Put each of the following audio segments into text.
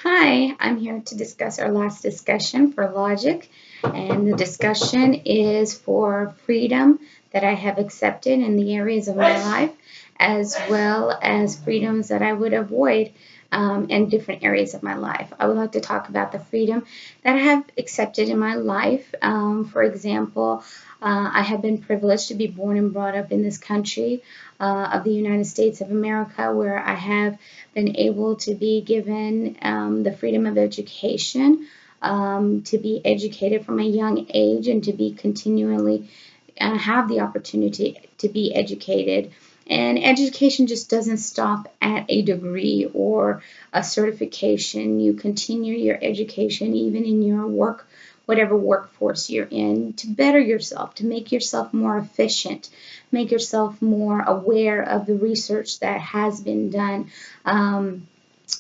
Hi, I'm here to discuss our last discussion for logic, and the discussion is for freedom that I have accepted in the areas of my life, as well as freedoms that I would avoid in different areas of my life. I would like to talk about the freedom that I have accepted in my life. For example, I have been privileged to be born and brought up in this country of the United States of America, where I have been able to be given the freedom of education, to be educated from a young age, and to be continually have the opportunity to be educated. And education just doesn't stop at a degree or a certification. You continue your education even in your work, whatever workforce you're in, to better yourself, to make yourself more efficient, make yourself more aware of the research that has been done.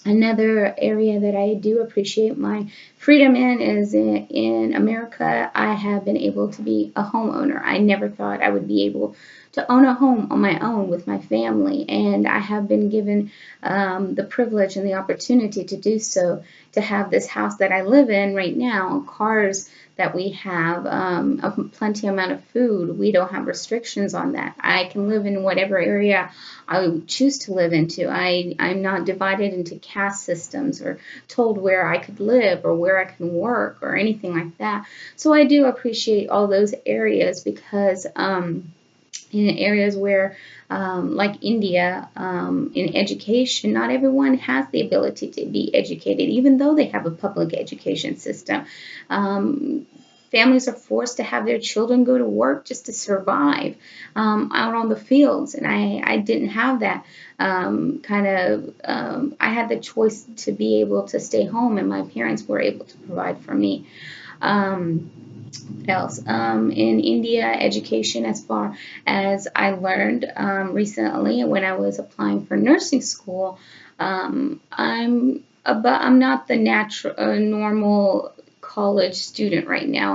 Another area that I do appreciate my freedom in is in America. I have been able to be a homeowner. I never thought I would be able to own a home on my own with my family, and I have been given the privilege and the opportunity to do so, to have this house that I live in right now, cars that we have, a plenty amount of food. We don't have restrictions on that. I can live in whatever area I would choose to live into. I'm not divided into caste systems or told where I could live or where I can work or anything like that. So I do appreciate all those areas because in areas where, like India, in education, not everyone has the ability to be educated, even though they have a public education system. Um, Families are forced to have their children go to work just to survive out on the fields, and I didn't have that I had the choice to be able to stay home, and my parents were able to provide for me. Um, else. In India, education, as far as I learned recently when I was applying for nursing school, I'm not the natural normal college student right now.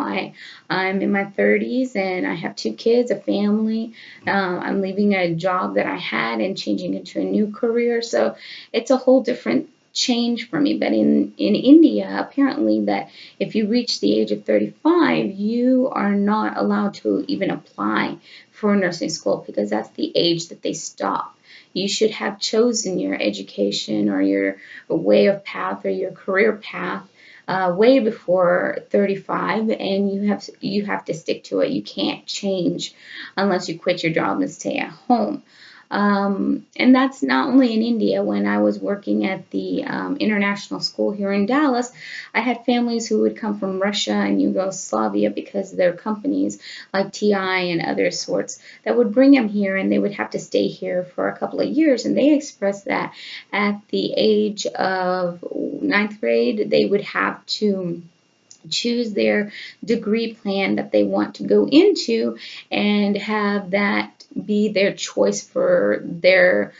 I'm in my 30s and I have two kids, a family. I'm leaving a job that I had and changing into a new career, so it's a whole different change for me. But in India, apparently that if you reach the age of 35, you are not allowed to even apply for nursing school because that's the age that they stop. You should have chosen your education or your way of path or your career path way before 35, and you have to stick to it. You can't change unless you quit your job and stay at home. And that's not only in India. When I was working at the international school here in Dallas, I had families who would come from Russia and Yugoslavia because their companies like TI and other sorts that would bring them here, and they would have to stay here for a couple of years. And they expressed that at the age of ninth grade, they would have to choose their degree plan that they want to go into and have that be their choice for their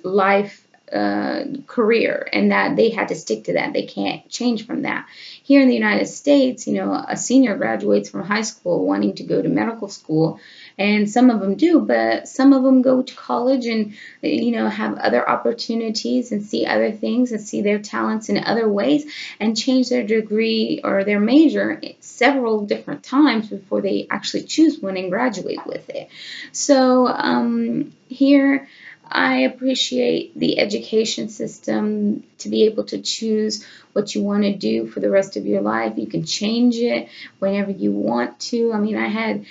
life career, and that they had to stick to that. They can't change from that. Here in the United States, a senior graduates from high school wanting to go to medical school, and some of them do, but some of them go to college and have other opportunities and see other things and see their talents in other ways and change their degree or their major several different times before they actually choose one and graduate with it. So here, I appreciate the education system to be able to choose what you want to do for the rest of your life. You can change it whenever you want to. I mean, I had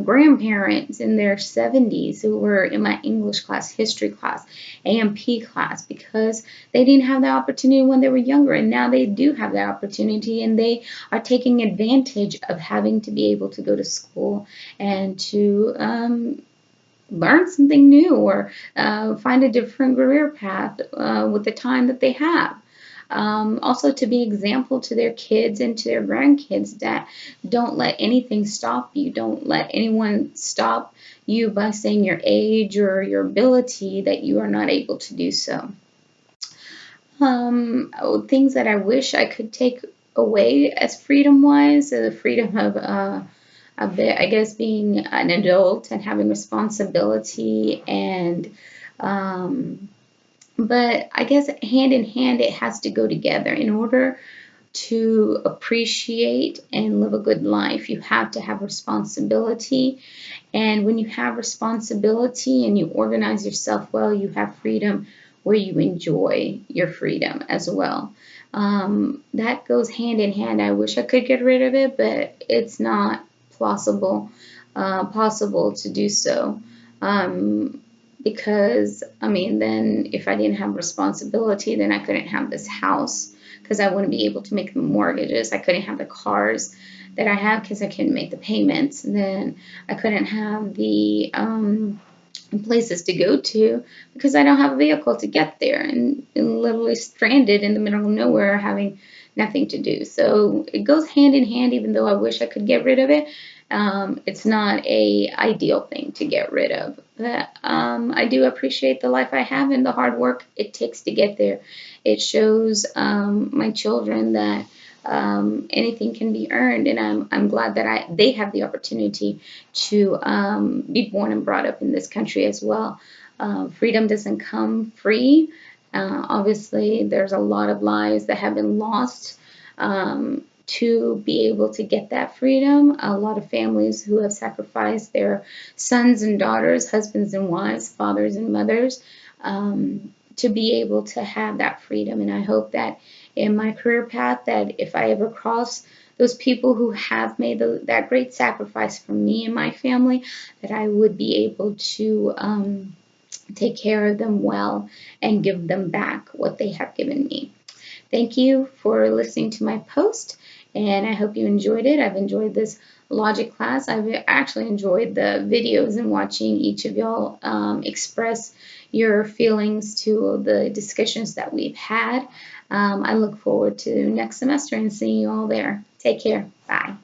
grandparents in their 70s who were in my English class, history class, AMP class, because they didn't have the opportunity when they were younger, and now they do have that opportunity, and they are taking advantage of having to be able to go to school and to learn something new or find a different career path with the time that they have. Also, to be example to their kids and to their grandkids, that don't let anything stop you. Don't let anyone stop you by saying your age or your ability that you are not able to do so. Things that I wish I could take away as freedom wise, the freedom of a bit, I guess, being an adult and having responsibility and But I guess hand in hand, it has to go together. In order to appreciate and live a good life, you have to have responsibility. And when you have responsibility and you organize yourself well, you have freedom where you enjoy your freedom as well. That goes hand in hand. I wish I could get rid of it, but it's not possible to do so. Um, because I mean, then if I didn't have responsibility, then I couldn't have this house because I wouldn't be able to make the mortgages. I couldn't have the cars that I have because I couldn't make the payments. And then I couldn't have the places to go to because I don't have a vehicle to get there, and literally stranded in the middle of nowhere having nothing to do. So it goes hand in hand, even though I wish I could get rid of it. It's not a ideal thing to get rid of, but I do appreciate the life I have and the hard work it takes to get there. It shows my children that anything can be earned, and I'm glad that they have the opportunity to be born and brought up in this country as well. Freedom doesn't come free. Obviously, there's a lot of lives that have been lost to be able to get that freedom. A lot of families who have sacrificed their sons and daughters, husbands and wives, fathers and mothers, to be able to have that freedom. And I hope that in my career path, that if I ever cross those people who have made that great sacrifice for me and my family, that I would be able to take care of them well and give them back what they have given me. Thank you for listening to my post, and I hope you enjoyed it. I've enjoyed this logic class. I've actually enjoyed the videos and watching each of y'all express your feelings to the discussions that we've had. I look forward to next semester and seeing you all there. Take care. Bye.